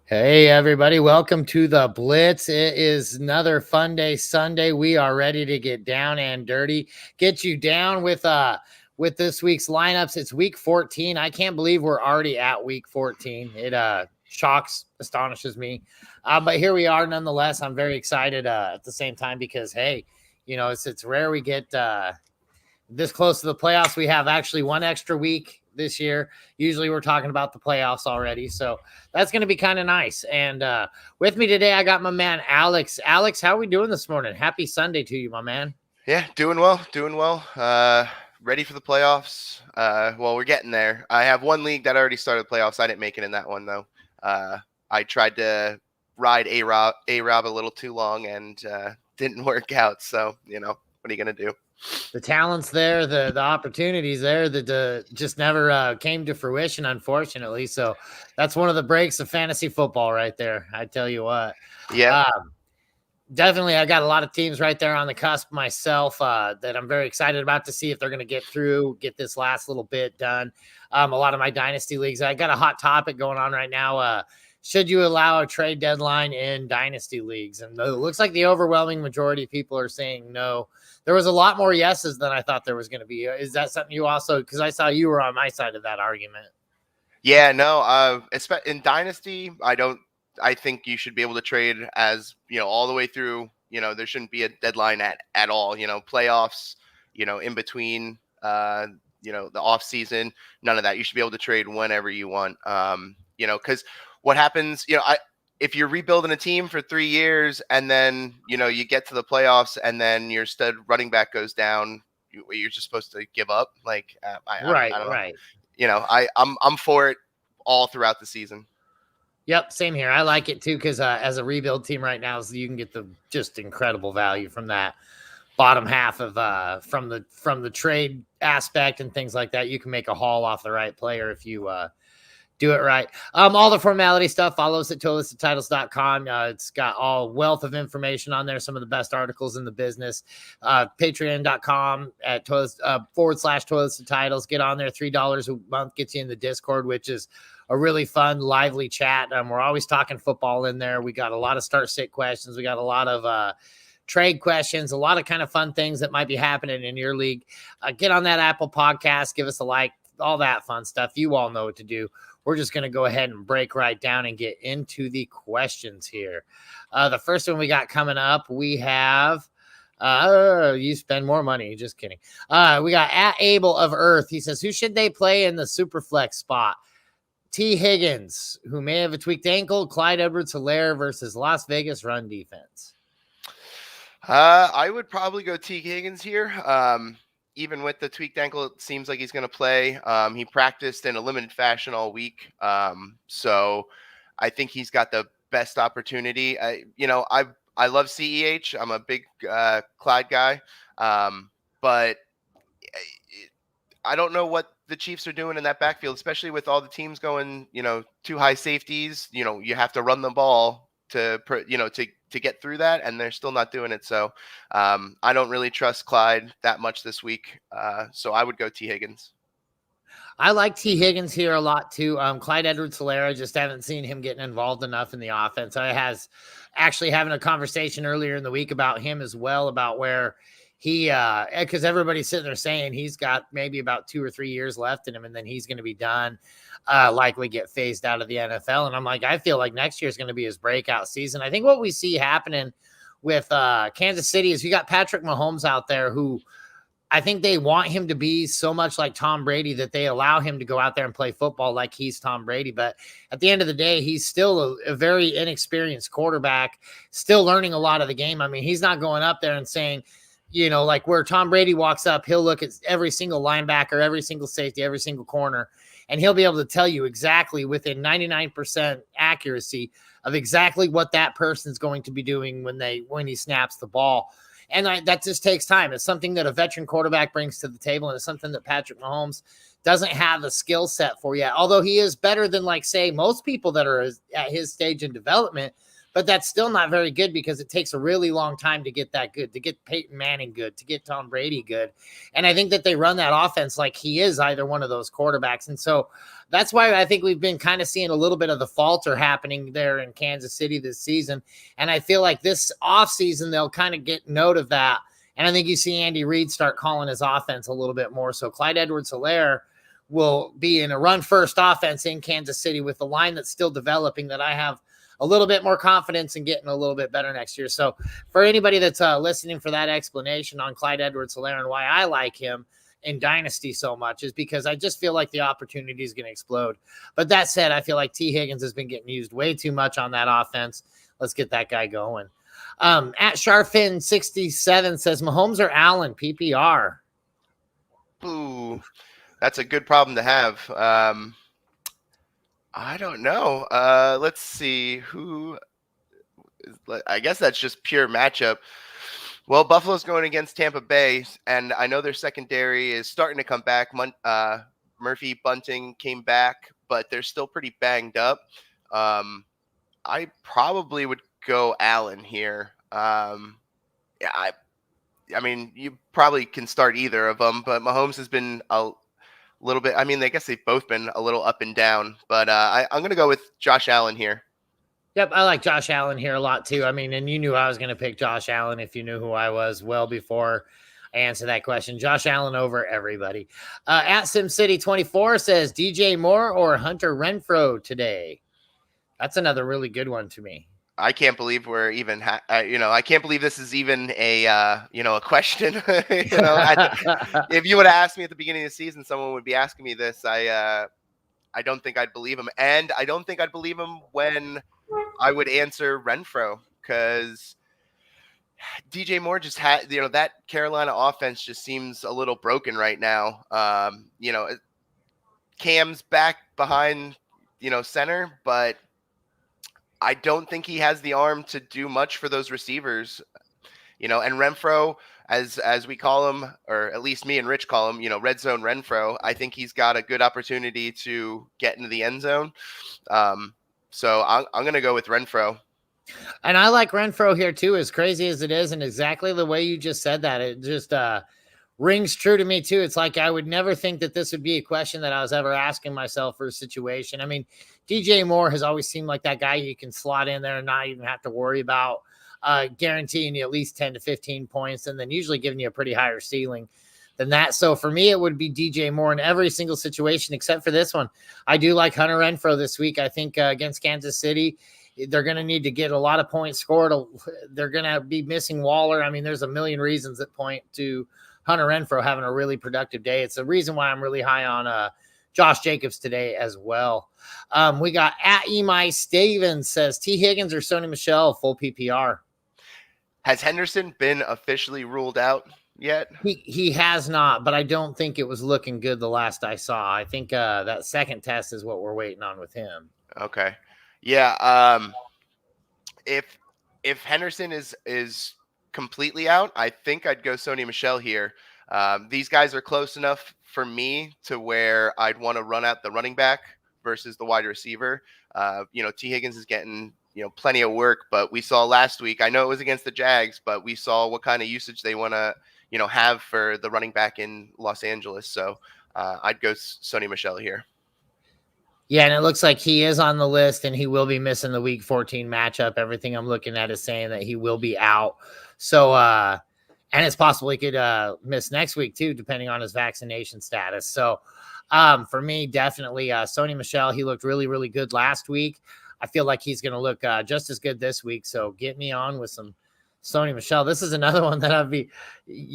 Hey everybody, welcome to the Blitz. It is another fun day Sunday. We are ready to get down and dirty. Get you down with this week's lineups. It's week 14. I can't believe we're already at week 14. It astonishes me. But here we are nonetheless. I'm very excited at the same time because hey, it's rare we get this close to the playoffs. We have actually one extra week this year. Usually we're talking about the playoffs already. So that's going to be kind of nice. And with me today, I got my man, Alex. Alex, how are we doing this morning? Happy Sunday to you, my man. Yeah, doing well. Ready for the playoffs. Well, we're getting there. I have one league that already started the playoffs. I didn't make it in that one, though. I tried to ride A-Rob a little too long and didn't work out. So, what are you going to do? The talent's there, the opportunities there that just never came to fruition, unfortunately. So that's one of the breaks of fantasy football right there. I tell you what. Yeah. Definitely, I got a lot of teams right there on the cusp myself that I'm very excited about to see if they're going to get this last little bit done. A lot of my dynasty leagues, I got a hot topic going on right now. Should you allow a trade deadline in dynasty leagues? And it looks like the overwhelming majority of people are saying no. There was a lot more yeses than I thought there was going to be. Is that something you also, because I saw you were on my side of that argument? Yeah, no. In dynasty, I think you should be able to trade as, all the way through. There shouldn't be a deadline at all. Playoffs, in between, the off season, none of that. You should be able to trade whenever you want. Because what happens, if you're rebuilding a team for 3 years and then, you get to the playoffs and then your stud running back goes down, you're just supposed to give up. Like, I don't know. Right. I'm for it all throughout the season. Yep, same here. I like it too because as a rebuild team right now, so you can get the just incredible value from that bottom half of from the trade aspect and things like that. You can make a haul off the right player if you do it right. All the formality stuff, follow us at toiletstotitles.com. It's got all wealth of information on there, some of the best articles in the business. Patreon.com at /toiletstotitles. Get on there. $3 a month gets you in the Discord, which is a really fun, lively chat. We're always talking football in there. We got a lot of start-sit questions. We got a lot of trade questions, a lot of kind of fun things that might be happening in your league. Get on that Apple podcast, give us a like, all that fun stuff. You all know what to do. We're just going to go ahead and break right down and get into the questions here. The first one we got coming up, we have you spend more money. Just kidding. We got at Abel of Earth. He says, who should they play in the super flex spot? T. Higgins, who may have a tweaked ankle, Clyde Edwards-Helaire versus Las Vegas run defense. I would probably go T. Higgins here. Even with the tweaked ankle, it seems like he's going to play. He practiced in a limited fashion all week. So I think he's got the best opportunity. I love CEH. I'm a big Clyde guy. But I don't know what the Chiefs are doing in that backfield, especially with all the teams going, too high safeties. You have to run the ball to get through that, and they're still not doing it. So I don't really trust Clyde that much this week. So I would go T. Higgins. I like T. Higgins here a lot too. Clyde Edwards-Helaire, I just haven't seen him getting involved enough in the offense. I was actually having a conversation earlier in the week about him as well, about where he because everybody's sitting there saying he's got maybe about 2 or 3 years left in him and then he's going to be done, likely get phased out of the NFL. And I'm like, I feel like next year is going to be his breakout season. I think what we see happening with Kansas City is you got Patrick Mahomes out there who I think they want him to be so much like Tom Brady that they allow him to go out there and play football like he's Tom Brady. But at the end of the day, he's still a very inexperienced quarterback, still learning a lot of the game. I mean, he's not going up there and saying, like where Tom Brady walks up, he'll look at every single linebacker, every single safety, every single corner, and he'll be able to tell you exactly within 99% accuracy of exactly what that person's going to be doing when he snaps the ball. And that just takes time. It's something that a veteran quarterback brings to the table, and it's something that Patrick Mahomes doesn't have the skill set for yet, although he is better than, like, say, most people that are at his stage in development. but that's still not very good because it takes a really long time to get that good, to get Peyton Manning good, to get Tom Brady good. And I think that they run that offense like he is either one of those quarterbacks. And so that's why I think we've been kind of seeing a little bit of the falter happening there in Kansas City this season. And I feel like this offseason, they'll kind of get note of that. And I think you see Andy Reid start calling his offense a little bit more. So Clyde Edwards-Helaire will be in a run-first offense in Kansas City with the line that's still developing, that I have a little bit more confidence in getting a little bit better next year. So for anybody that's listening for that explanation on Clyde Edwards-Helaire and why I like him in Dynasty so much, is because I just feel like the opportunity is going to explode. But that said, I feel like T. Higgins has been getting used way too much on that offense. Let's get that guy going. At Sharfin67 says, Mahomes or Allen, PPR? Ooh, that's a good problem to have. I don't know. Let's see I guess that's just pure matchup. Well, Buffalo's going against Tampa Bay, and I know their secondary is starting to come back. Murphy Bunting came back, but they're still pretty banged up. I probably would go Allen here. I mean, you probably can start either of them, but Mahomes has been a little bit. I mean, I guess they've both been a little up and down, but I'm going to go with Josh Allen here. Yep, I like Josh Allen here a lot too. I mean, and you knew I was going to pick Josh Allen if you knew who I was well before I answered that question. Josh Allen over everybody. At SimCity24 says DJ Moore or Hunter Renfrow today. That's another really good one to me. I can't believe we're even, I can't believe this is even a, a question. If you would have asked me at the beginning of the season, someone would be asking me this. I don't think I'd believe him, and I don't think I'd believe him when I would answer Renfrow, because DJ Moore just had, that Carolina offense just seems a little broken right now. Cam's back behind, center, but I don't think he has the arm to do much for those receivers, and Renfrow, as we call him, or at least me and Rich call him, red zone Renfrow. I think he's got a good opportunity to get into the end zone. So I'm going to go with Renfrow. And I like Renfrow here too, as crazy as it is. And exactly the way you just said that, it just rings true to me too. It's like, I would never think that this would be a question that I was ever asking myself for a situation. I mean, DJ Moore has always seemed like that guy you can slot in there and not even have to worry about guaranteeing you at least 10 to 15 points, and then usually giving you a pretty higher ceiling than that. So for me, it would be DJ Moore in every single situation except for this one. I do like Hunter Renfrow this week. I think against Kansas City, they're going to need to get a lot of points scored. They're going to be missing Waller. I mean, there's a million reasons that point to Hunter Renfrow having a really productive day. It's the reason why I'm really high on Josh Jacobs today as well. We got at Emi Stevens says, T. Higgins or Sony Michelle, full PPR. Has Henderson been officially ruled out yet? He has not, but I don't think it was looking good the last I saw. I think that second test is what we're waiting on with him. Okay. Yeah. If Henderson is completely out, I think I'd go Sony Michelle here. These guys are close enough for me to where I'd want to run out the running back versus the wide receiver. T. Higgins is getting plenty of work, but we saw last week, I know it was against the Jags, but we saw what kind of usage they want to have for the running back in Los Angeles. So I'd go Sony Michelle here. Yeah, and it looks like he is on the list, and he will be missing the Week 14 matchup. Everything I'm looking at is saying that he will be out. So, and it's possible he could miss next week too, depending on his vaccination status. So, for me, definitely Sony Michelle. He looked really, really good last week. I feel like he's going to look just as good this week. So get me on with some Sony Michelle. This is another one that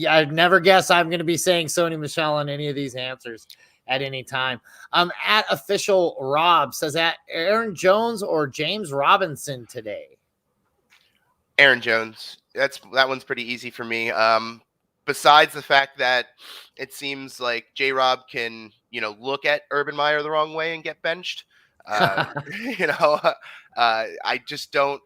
I'd never guess I'm going to be saying Sony Michelle on any of these answers at any time. At Official Rob says, at Aaron Jones or James Robinson today? Aaron Jones. That one's pretty easy for me. Besides the fact that it seems like J-Rob can, look at Urban Meyer the wrong way and get benched. I just don't.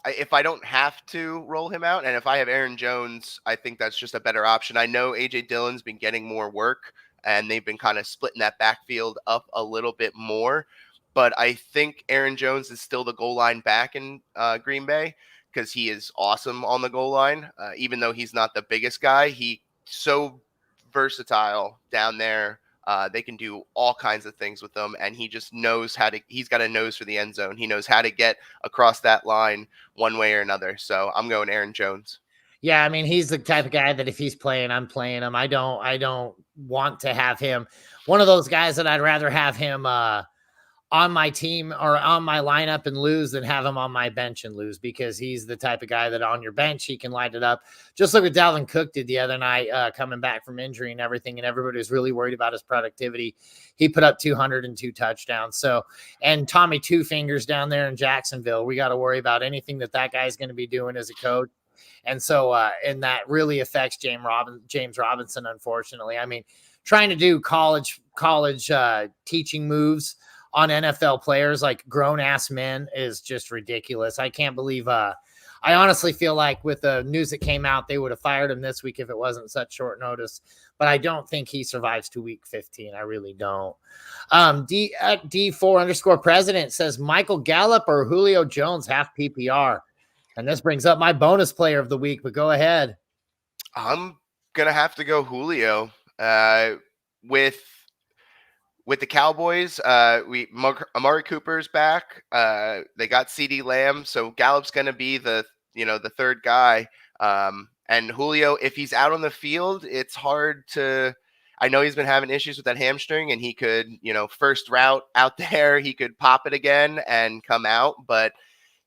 If I don't have to roll him out, and if I have Aaron Jones, I think that's just a better option. I know A.J. Dillon's been getting more work, and they've been kind of splitting that backfield up a little bit more. but I think Aaron Jones is still the goal line back in Green Bay because he is awesome on the goal line. Even though he's not the biggest guy, he's so versatile down there. They can do all kinds of things with them, and he just knows how to. He's got a nose for the end zone. He knows how to get across that line one way or another. So I'm going Aaron Jones. Yeah, I mean, he's the type of guy that if he's playing, I'm playing him. I don't want to have him. One of those guys that I'd rather have him on my team or on my lineup and lose than have him on my bench and lose, because he's the type of guy that on your bench, he can light it up. Just look what Dalvin Cook did the other night, coming back from injury and everything. And everybody was really worried about his productivity. He put up 202 touchdowns. So, and Tommy Two Fingers down there in Jacksonville, we got to worry about anything that guy is going to be doing as a coach. And so, and that really affects James Robinson, unfortunately. I mean, trying to do college teaching moves on NFL players, like grown ass men, is just ridiculous. I can't believe, I honestly feel like with the news that came out, they would have fired him this week if it wasn't such short notice, but I don't think he survives to week 15. I really don't. D4_president says Michael Gallup or Julio Jones, half PPR. And this brings up my bonus player of the week, but go ahead. I'm going to have to go Julio. With the Cowboys, Amari Cooper's back. They got CeeDee Lamb, so Gallup's going to be the third guy. And Julio, if he's out on the field, it's hard to. I know he's been having issues with that hamstring, and he could, first route out there, he could pop it again and come out, but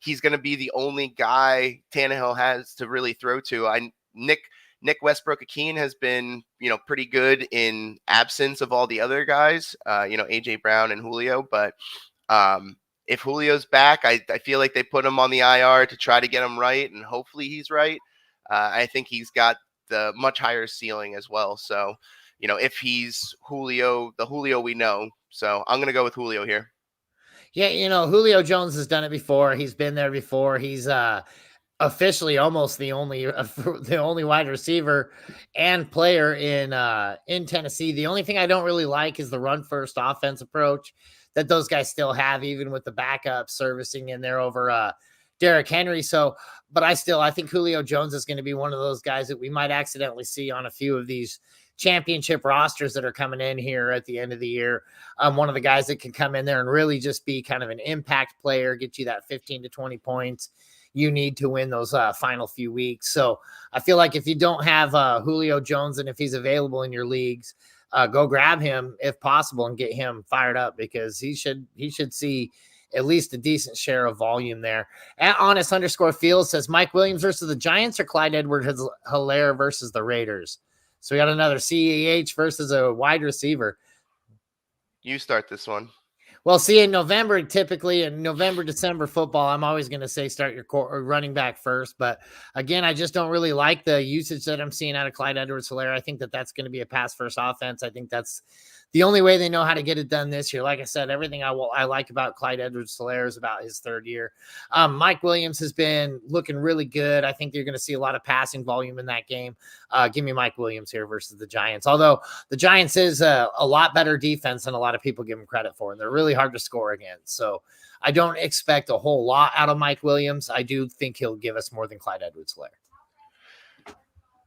he's going to be the only guy Tannehill has to really throw to. Nick Westbrook-Akeen has been, pretty good in absence of all the other guys, AJ Brown and Julio. But if Julio's back, I feel like they put him on the IR to try to get him right, and hopefully he's right. I think he's got the much higher ceiling as well. So, if he's Julio, the Julio we know. So I'm going to go with Julio here. Yeah, Julio Jones has done it before. He's been there before. He's officially almost the only wide receiver and player in Tennessee. The only thing I don't really like is the run first offense approach that those guys still have, even with the backup servicing in there over Derrick Henry. So, but I think Julio Jones is going to be one of those guys that we might accidentally see on a few of these championship rosters that are coming in here at the end of the year. One of the guys that can come in there and really just be kind of an impact player, get you that 15 to 20 points you need to win those final few weeks. So I feel like if you don't have Julio Jones, and if he's available in your leagues, go grab him if possible and get him fired up, because he should see at least a decent share of volume there. At Honest_Field says Mike Williams versus the Giants or Clyde Edwards-Helaire versus the Raiders. So we got another CEH versus a wide receiver. You start this one. Well, see, in November, typically in November, December football, I'm always going to say start your running back first. But again, I just don't really like the usage that I'm seeing out of Clyde Edwards-Helaire. I think that's going to be a pass first offense. I think that's the only way they know how to get it done this year. Like I said, everything I like about Clyde Edwards-Helaire is about his third year. Mike Williams has been looking really good. I think you're going to see a lot of passing volume in that game. Give me Mike Williams here versus the Giants. Although the Giants is a lot better defense than a lot of people give them credit for, and they're really hard to score against. So I don't expect a whole lot out of Mike Williams. I do think he'll give us more than Clyde Edwards-Helaire.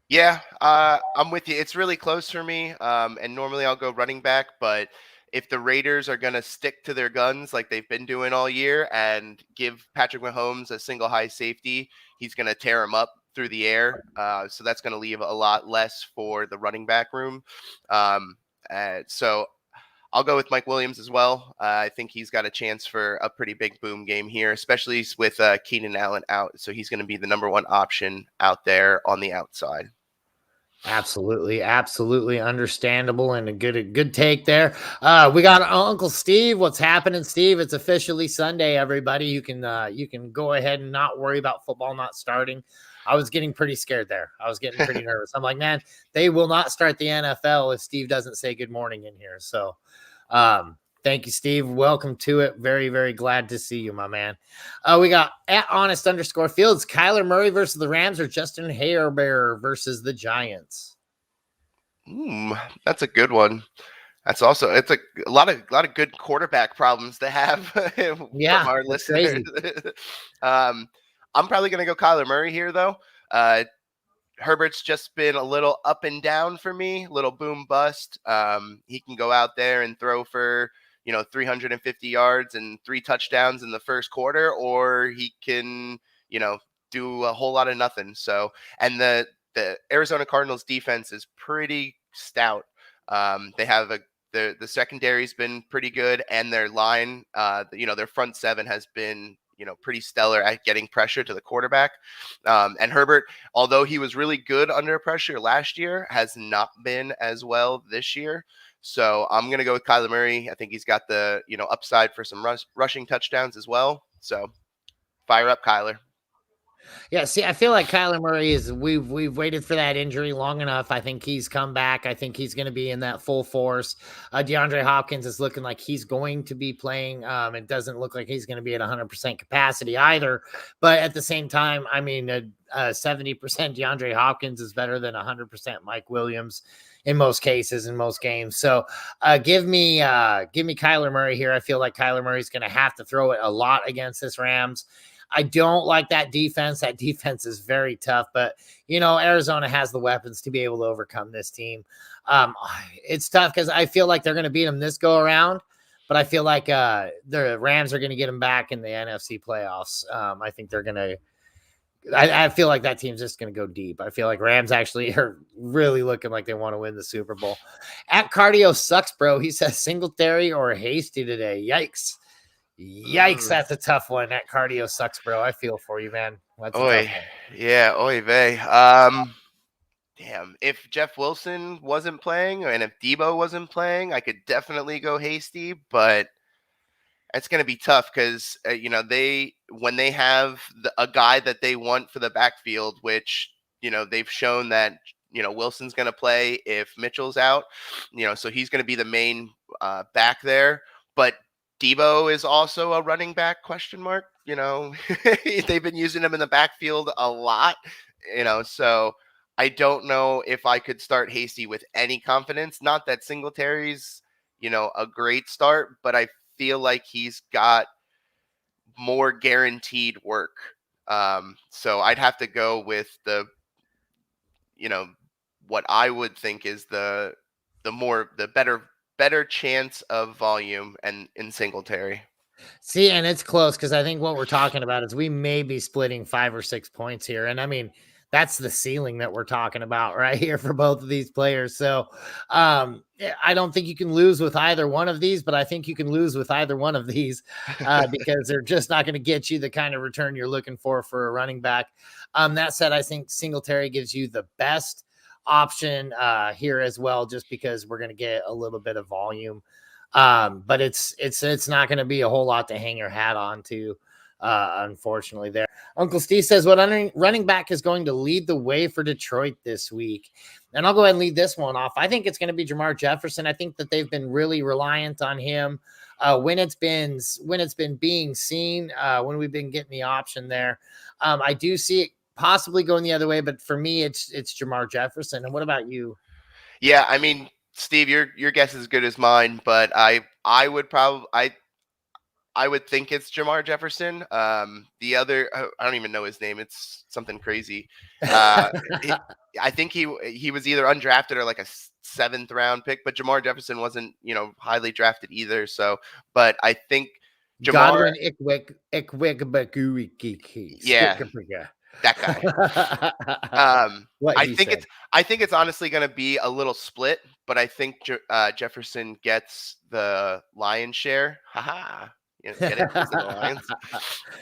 Yeah, I'm with you. It's really close for me. And normally I'll go running back, but if the Raiders are going to stick to their guns like they've been doing all year and give Patrick Mahomes a single high safety, he's going to tear him up through the air. So that's going to leave a lot less for the running back room. So I'll go with Mike Williams as well. I think he's got a chance for a pretty big boom game here, especially with Keenan Allen out. So he's going to be the number one option out there on the outside. Absolutely understandable, and a good take there. We got Uncle Steve. What's happening, Steve? It's officially Sunday, everybody. You can go ahead and not worry about football not starting. I was getting pretty scared there. I was getting pretty nervous. I'm like, man, they will not start the NFL if Steve doesn't say good morning in here. So thank you, Steve. Welcome to it. Very, very glad to see you, my man. We got at Honest_Fields, Kyler Murray versus the Rams or Justin Herbert versus the Giants. That's a good one. That's also it's a lot of good quarterback problems to have from Yeah, our that's listeners. crazy. I'm probably gonna go Kyler Murray here though. Herbert's just been a little up and down for me, little boom bust. He can go out there and throw for 350 yards and 3 touchdowns in the first quarter, or he can do a whole lot of nothing. So, and the Arizona Cardinals defense is pretty stout. They have the secondary's been pretty good, and their line, their front seven has been pretty stellar at getting pressure to the quarterback. And Herbert, although he was really good under pressure last year, has not been as well this year. So I'm going to go with Kyler Murray. I think he's got the upside for some rushing touchdowns as well. So fire up, Kyler. Yeah, see, I feel like Kyler Murray is we've waited for that injury long enough. I think he's come back. I think he's going to be in that full force. DeAndre Hopkins is looking like he's going to be playing. It doesn't look like he's going to be at 100% capacity either. But at the same time, I mean, 70% DeAndre Hopkins is better than 100% Mike Williams in most cases, in most games. So give me Kyler Murray here. I feel like Kyler Murray's going to have to throw it a lot against this Rams. I don't like that defense. That defense is very tough, but Arizona has the weapons to be able to overcome this team. It's tough because I feel like they're going to beat them this go around, but I feel like the Rams are going to get them back in the NFC playoffs. I think they're going to. I feel like that team's just going to go deep. I feel like Rams actually are really looking like they want to win the Super Bowl. At Cardio Sucks, bro. He says Singletary or Hasty today. Yikes. That's a tough one. That Cardio Sucks, bro. I feel for you, man. That's a tough one. Yeah, oy vey. Damn. If Jeff Wilson wasn't playing and if Debo wasn't playing, I could definitely go Hasty, but it's going to be tough because when they have a guy that they want for the backfield, which they've shown that Wilson's going to play if Mitchell's out, so he's going to be the main back there, but Debo is also a running back ? They've been using him in the backfield a lot, so I don't know if I could start Hasty with any confidence. Not that Singletary's, a great start, but I feel like he's got more guaranteed work. So I'd have to go with what I would think is the better chance of volume and in Singletary. See, and it's close because I think what we're talking about is we may be splitting 5 or 6 points here. And I mean, that's the ceiling that we're talking about right here for both of these players. So I don't think you can lose with either one of these, but I think you can lose with either one of these because they're just not going to get you the kind of return you're looking for a running back. That said, I think Singletary gives you the best option here as well, just because we're going to get a little bit of volume. But it's not going to be a whole lot to hang your hat on to, unfortunately there. Uncle Steve says, what running back is going to lead the way for Detroit this week? And I'll go ahead and lead this one off. I think it's going to be Jamar Jefferson. I think that they've been really reliant on him when it's been being seen, when we've been getting the option there. I do see it possibly going the other way, but for me, it's Jamar Jefferson. And what about you? Yeah, I mean, Steve, your guess is as good as mine, but I would think it's Jamar Jefferson. The other, I don't even know his name. It's something crazy. I think he was either undrafted or like a 7th round pick, but Jamar Jefferson wasn't, highly drafted either. So, but I think Jamar. Yeah. That guy. I think it's honestly going to be a little split, but I think Jefferson gets the lion's share. Haha. Get it? The Lions. See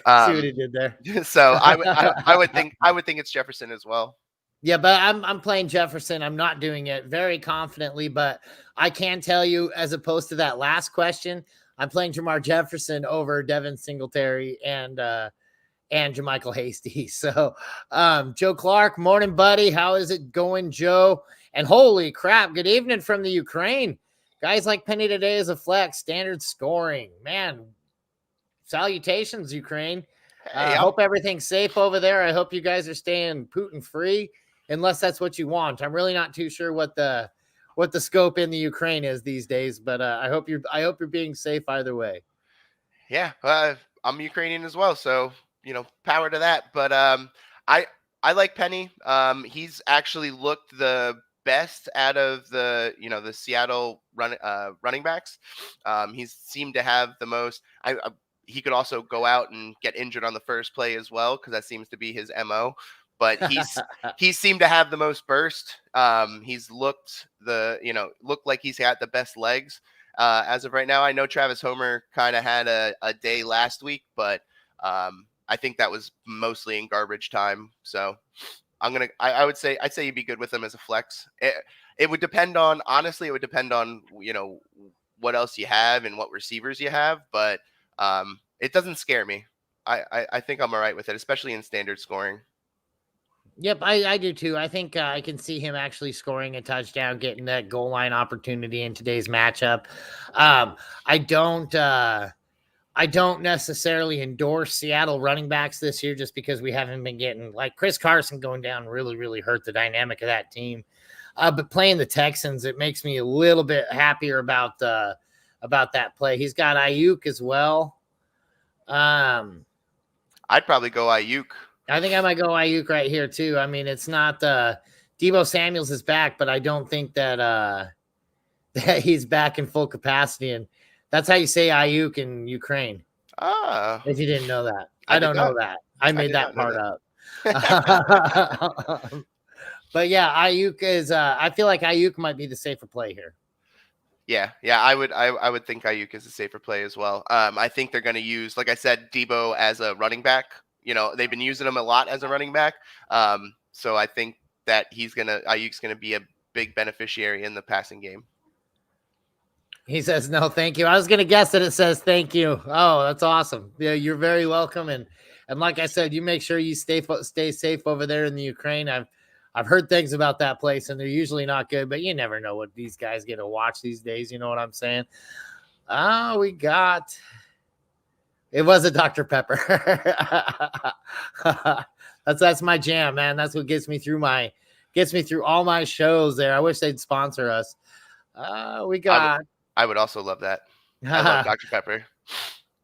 what he did there. So I would think it's Jefferson as well. Yeah, but I'm playing Jefferson. I'm not doing it very confidently, but I can tell you, as opposed to that last question, I'm playing Jamar Jefferson over Devin Singletary and JaMychal Hasty. So Joe Clark, morning, buddy. How is it going, Joe? And holy crap, good evening from the Ukraine. Guys like Penny today is a flex, standard scoring. Man, salutations, Ukraine. I hope everything's safe over there. I hope you guys are staying Putin free, unless that's what you want. I'm really not too sure what the what the scope in the Ukraine is these days. But I hope you're being safe either way. Yeah, I'm Ukrainian as well, so power to that. But I like Penny. He's actually looked the best out of the Seattle running backs. He's seemed to have the most. He could also go out and get injured on the first play as well, because that seems to be his MO. But he seemed to have the most burst. He's looked like he's had the best legs as of right now. I know Travis Homer kind of had a day last week, but I think that was mostly in garbage time. So I'd say you'd be good with him as a flex. It would depend on, honestly, what else you have and what receivers you have, but it doesn't scare me. I think I'm all right with it, especially in standard scoring. Yep, I do too. I think I can see him actually scoring a touchdown, getting that goal line opportunity in today's matchup. I don't necessarily endorse Seattle running backs this year, just because we haven't been getting, like, Chris Carson going down really, really hurt the dynamic of that team. But playing the Texans, it makes me a little bit happier about that play. He's got Ayuk as well. I'd probably go Ayuk. I think I might go Ayuk right here too. I mean, it's not Deebo Samuels is back, but I don't think that he's back in full capacity. And that's how you say Ayuk in Ukraine. If you didn't know that. I don't know that. I made that part up. But yeah, Ayuk is I feel like Ayuk might be the safer play here. Yeah, I would think Ayuk is a safer play as well. I think they're going to use, like I said, Deebo as a running back. They've been using him a lot as a running back. So I think that Ayuk's gonna be a big beneficiary in the passing game. He says no, thank you. I was gonna guess that it says thank you. Oh, that's awesome. Yeah, you're very welcome. And like I said, you make sure you stay safe over there in the Ukraine. I've heard things about that place, and they're usually not good, but you never know what these guys get to watch these days. You know what I'm saying? It was a Dr. Pepper. That's my jam, man. That's what gets me through all my shows there. I wish they'd sponsor us. I would also love that. I love Dr. Pepper.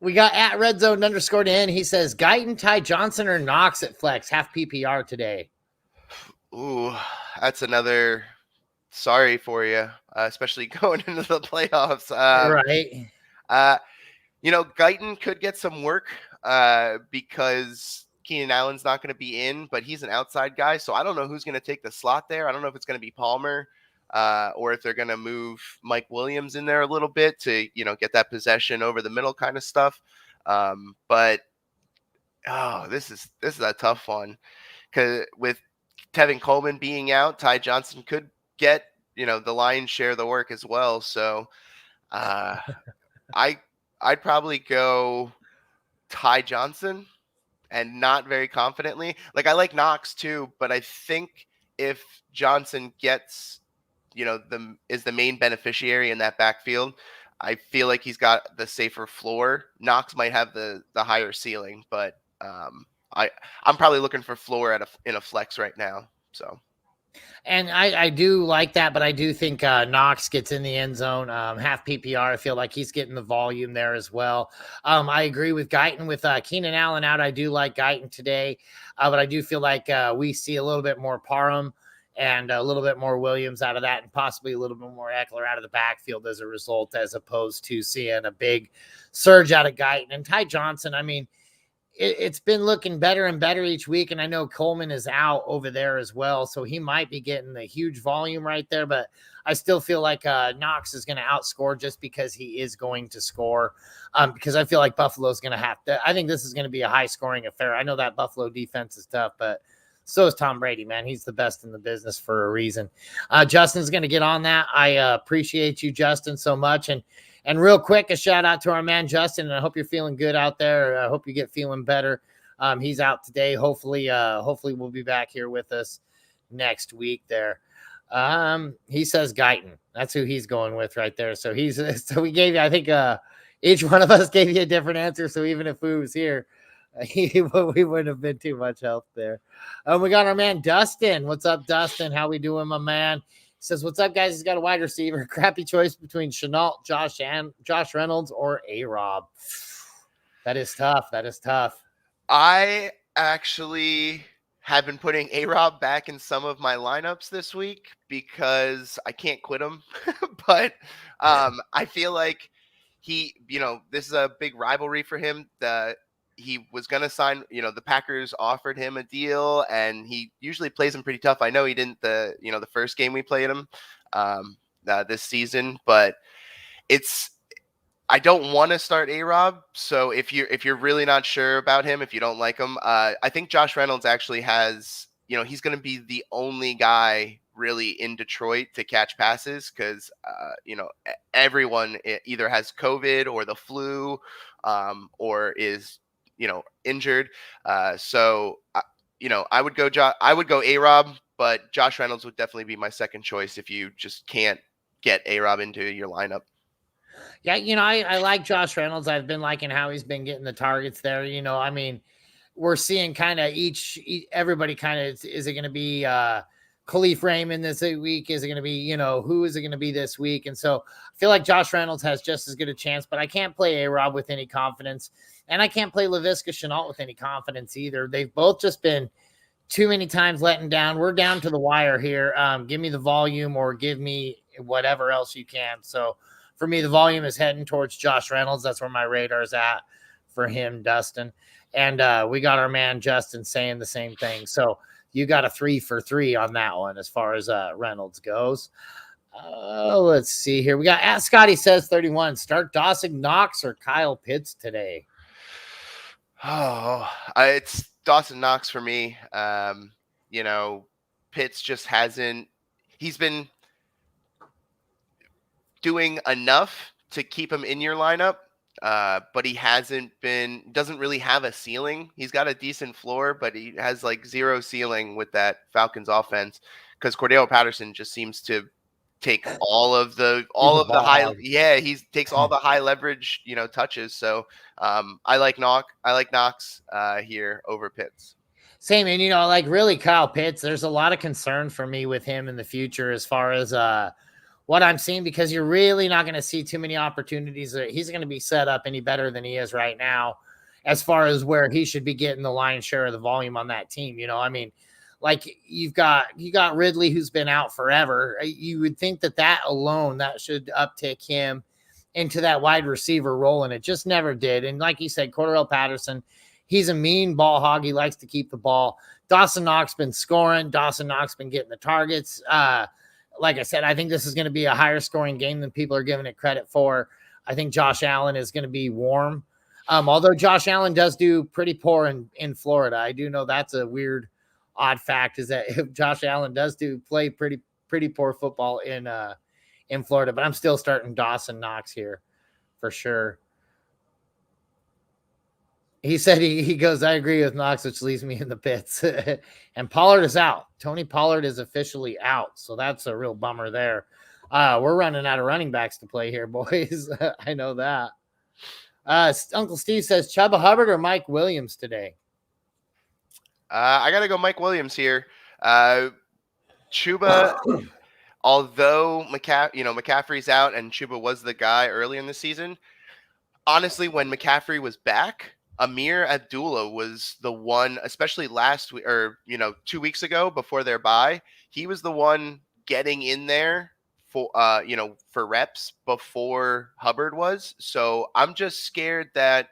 We got at @redzone_N. He says Guyton, Ty Johnson, or Knox at flex, half PPR today. Ooh, that's another sorry for you, especially going into the playoffs. Right. Guyton could get some work because Keenan Allen's not going to be in, but he's an outside guy. So I don't know who's going to take the slot there. I don't know if it's going to be Palmer or if they're going to move Mike Williams in there a little bit to, get that possession over the middle kind of stuff. But this is a tough one, because with Tevin Coleman being out, Ty Johnson could get, the lion's share of the work as well. So I'd probably go Ty Johnson, and not very confidently. Like, I like Knox too, but I think if Johnson gets, is the main beneficiary in that backfield, I feel like he's got the safer floor. Knox might have the higher ceiling, but I'm probably looking for floor in a flex right now. So. And I do like that, but I do think Knox gets in the end zone, half PPR. I feel like he's getting the volume there as well. I agree with Guyton. With Keenan Allen out, I do like Guyton today, but I do feel like we see a little bit more Parham and a little bit more Williams out of that, and possibly a little bit more Eckler out of the backfield as a result, as opposed to seeing a big surge out of Guyton. And Ty Johnson, I mean, it's been looking better and better each week. And I know Coleman is out over there as well, so he might be getting the huge volume right there. But I still feel like Knox is going to outscore just because he is going to score. Because I feel like Buffalo's going to have to. I think this is going to be a high scoring affair. I know that Buffalo defense is tough, but so is Tom Brady, man. He's the best in the business for a reason. Justin's going to get on that. I appreciate you, Justin, so much. And real quick, a shout out to our man, Justin. And I hope you're feeling good out there. I hope you get feeling better. He's out today. Hopefully we'll be back here with us next week there. He says Guyton. That's who he's going with right there. So we gave you, I think each one of us gave you a different answer. So even if we was here, we wouldn't have been too much help there. We got our man, Dustin. What's up, Dustin? How we doing, my man? Says, what's up, guys? He's got a wide receiver. Crappy choice between Chenault, Josh Reynolds, or A-Rob. That is tough. That is tough. I actually have been putting A-Rob back in some of my lineups this week because I can't quit him. But I feel like he, this is a big rivalry for him. He was going to sign, the Packers offered him a deal, and he usually plays them pretty tough. I know he didn't the first game we played him this season, but I don't want to start A-Rob. So if you're really not sure about him, if you don't like him, I think Josh Reynolds actually has, he's going to be the only guy really in Detroit to catch passes because, everyone either has COVID or the flu or is, injured. So I would go A-Rob, but Josh Reynolds would definitely be my second choice if you just can't get A-Rob into your lineup. Yeah, I like Josh Reynolds. I've been liking how he's been getting the targets there. I mean, we're seeing kind of everybody kind of, is it going to be Khalif Raymond this week? Is it going to be, who is it going to be this week? And so I feel like Josh Reynolds has just as good a chance, but I can't play A-Rob with any confidence. And I can't play Laviska Shenault with any confidence either. They've both just been too many times letting down. We're down to the wire here. Give me the volume or give me whatever else you can. So for me, the volume is heading towards Josh Reynolds. That's where my radar's at for him, Dustin. And we got our man Justin saying the same thing. So you got a 3 for 3 on that one as far as Reynolds goes. Let's see here. We got at Scotty says 31. Start Dawson Knox or Kyle Pitts today. Oh, it's Dawson Knox for me. Pitts just hasn't. He's been doing enough to keep him in your lineup, but he doesn't really have a ceiling. He's got a decent floor, but he has like zero ceiling with that Falcons offense because Cordell Patterson just seems to take all of the high. Yeah, he takes all the high leverage, touches. So I like Knox here over Pitts. Same, and like really Kyle Pitts. There's a lot of concern for me with him in the future as far as what I'm seeing, because you're really not going to see too many opportunities that he's going to be set up any better than he is right now as far as where he should be getting the lion's share of the volume on that team. I mean, like you got Ridley, who's been out forever. You would think that alone, that should uptick him into that wide receiver role, and it just never did. And like you said, Cordell Patterson, he's a mean ball hog. He likes to keep the ball. Dawson Knox been scoring. Dawson Knox been getting the targets. Like I said, I think this is going to be a higher scoring game than people are giving it credit for. I think Josh Allen is going to be warm. Although Josh Allen does do pretty poor in Florida. I do know that's a weird, odd fact, is that if Josh Allen does play pretty poor football in Florida, but I'm still starting Dawson Knox here for sure. He said he goes, I agree with Knox, which leaves me in the pits. And Pollard is out. Tony Pollard is officially out. So that's a real bummer there. We're running out of running backs to play here, boys. I know that. Uncle Steve says Chubba Hubbard or Mike Williams today? I got to go Mike Williams here. Chubba, although McCaffrey's out and Chubba was the guy early in the season, honestly, when McCaffrey was back, Amir Abdullah was the one, especially last week or 2 weeks ago before their bye. He was the one getting in there for reps before Hubbard was. So I'm just scared that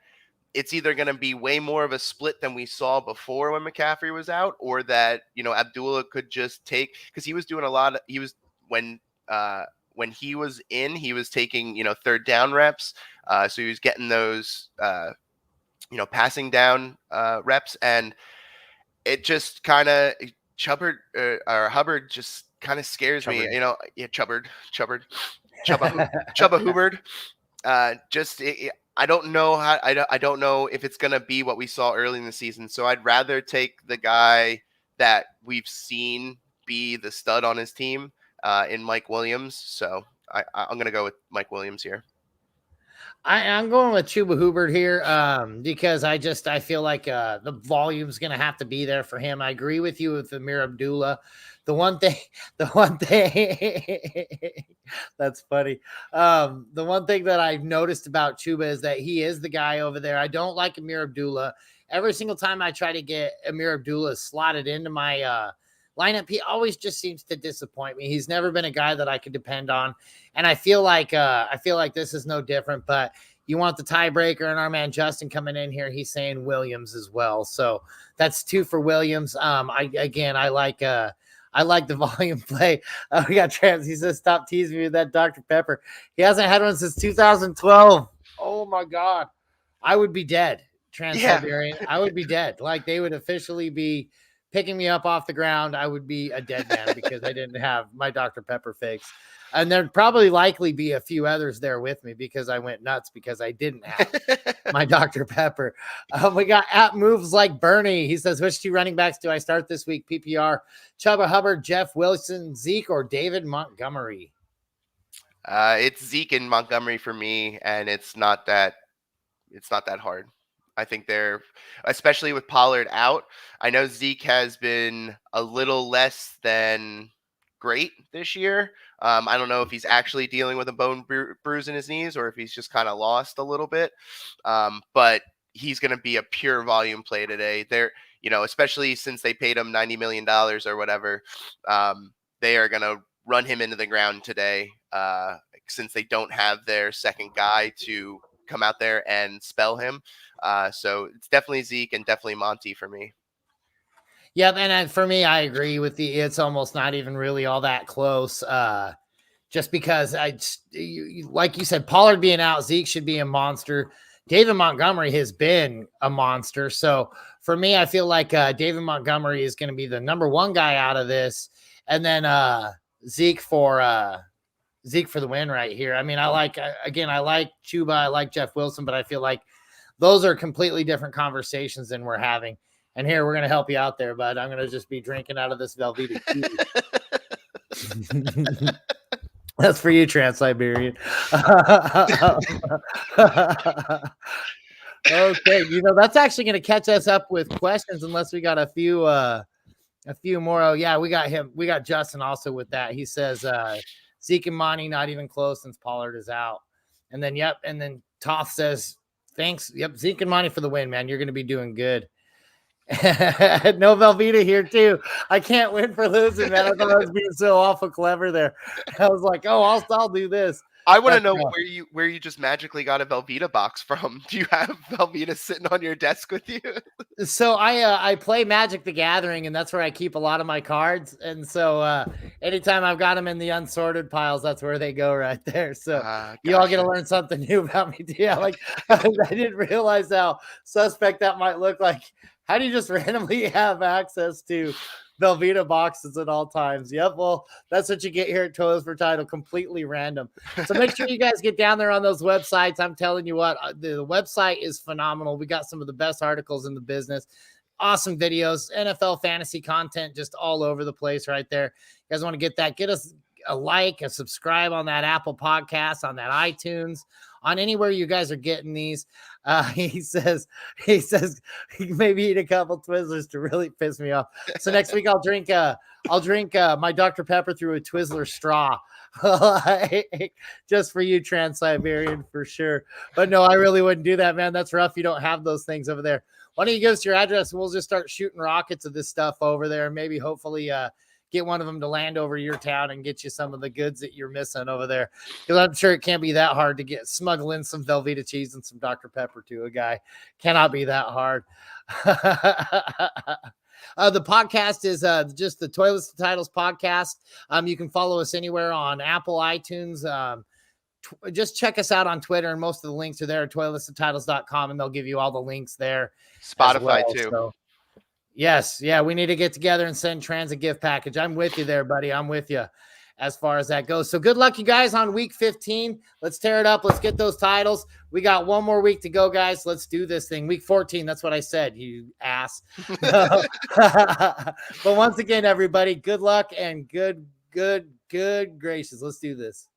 it's either going to be way more of a split than we saw before when McCaffrey was out, or that Abdullah could just take, because he was doing a lot of, when he was in, he was taking third down reps, so he was getting those passing down reps, and it just kind of Hubbard just kind of scares me. Chubba Hubbard. I don't know how. I don't know if it's gonna be what we saw early in the season. So I'd rather take the guy that we've seen be the stud on his team in Mike Williams. So I'm gonna go with Mike Williams here. I'm going with Chubba Hubbard here because I feel like the volume's going to have to be there for him. I agree with you with Amir Abdullah. The one thing, that's funny. The one thing that I've noticed about Chubba is that he is the guy over there. I don't like Amir Abdullah. Every single time I try to get Amir Abdullah slotted into my lineup, he always just seems to disappoint me. He's never been a guy that I could depend on. And I feel like this is no different, but you want the tiebreaker, and our man Justin coming in here, he's saying Williams as well. So that's 2 for Williams. I like the volume play. We got Trans. He says, stop teasing me with that Dr. Pepper. He hasn't had one since 2012. Oh my God. I would be dead. Trans-Siberian. Yeah. I would be dead. Like they would officially be picking me up off the ground. I would be a dead man because I didn't have my Dr. Pepper fix. And there'd probably likely be a few others there with me because I went nuts because I didn't have my Dr. Pepper. We got at moves like Bernie. He says, which 2 running backs do I start this week? PPR, Chubba Hubbard, Jeff Wilson, Zeke, or David Montgomery? It's Zeke and Montgomery for me, and it's not that hard. I think they're, especially with Pollard out, I know Zeke has been a little less than great this year. I don't know if he's actually dealing with a bone bruise in his knees or if he's just kind of lost a little bit. But he's going to be a pure volume play today. They're, especially since they paid him $90 million or whatever, they are going to run him into the ground today since they don't have their second guy to come out there and spell him. So it's definitely Zeke and definitely Monty for me. Yeah, and for me, I agree with it's almost not even really all that close. Just because like you said, Pollard being out, Zeke should be a monster. David Montgomery has been a monster. So for me, I feel like David Montgomery is going to be the number 1 guy out of this. And then Zeke for the win right here. I mean, I like Chubba, I like Jeff Wilson, but I feel like those are completely different conversations than we're having. And here, we're going to help you out there, bud. I'm going to just be drinking out of this Velveeta tea. That's for you, Trans-Siberian. Okay, that's actually going to catch us up with questions unless we got a few more. Oh, yeah, we got him. We got Justin also with that. He says Zeke and Monty not even close since Pollard is out. And then, and then Toth says, thanks. Yep, Zeke and Monty for the win, man. You're going to be doing good. No Velveeta here too. I can't win for losing, man. I thought I was being so awful clever there. I was like, oh, I'll do this. I want to know where you just magically got a Velveeta box from. Do you have Velveeta sitting on your desk with you? So I play Magic the Gathering, and that's where I keep a lot of my cards. And so anytime I've got them in the unsorted piles, that's where they go right there. So you all get to learn something new about me. Yeah, like I didn't realize how suspect that might look like. How do you just randomly have access to Velveeta boxes at all times? Yep, well, that's what you get here at Toilets for Title, completely random. So make sure you guys get down there on those websites. I'm telling you what, the website is phenomenal. We got some of the best articles in the business, awesome videos, NFL fantasy content just all over the place right there. You guys want to get that, get us a like, a subscribe on that Apple Podcast, on that iTunes, on anywhere you guys are getting these. He says he maybe eat a couple Twizzlers to really piss me off. So next week I'll drink my Dr. Pepper through a Twizzler straw. Just for you, Trans-Siberian, for sure. But no, I really wouldn't do that, man. That's rough. You don't have those things over there. Why don't you give us your address and we'll just start shooting rockets of this stuff over there. Maybe hopefully get one of them to land over your town and get you some of the goods that you're missing over there. Because I'm sure it can't be that hard to smuggle in some Velveeta cheese and some Dr. Pepper to a guy. Cannot be that hard. The podcast is just the Toilets to Titles podcast. You can follow us anywhere on Apple, iTunes. Just check us out on Twitter, and most of the links are there at toiletstotitles.com, and they'll give you all the links there. Spotify too. So. Yes. Yeah. We need to get together and send Trans a gift package. I'm with you there, buddy. I'm with you as far as that goes. So good luck, you guys, on week 15. Let's tear it up. Let's get those titles. We got one more week to go, guys. Let's do this thing. Week 14. That's what I said, you ass. But once again, everybody, good luck and good gracious. Let's do this.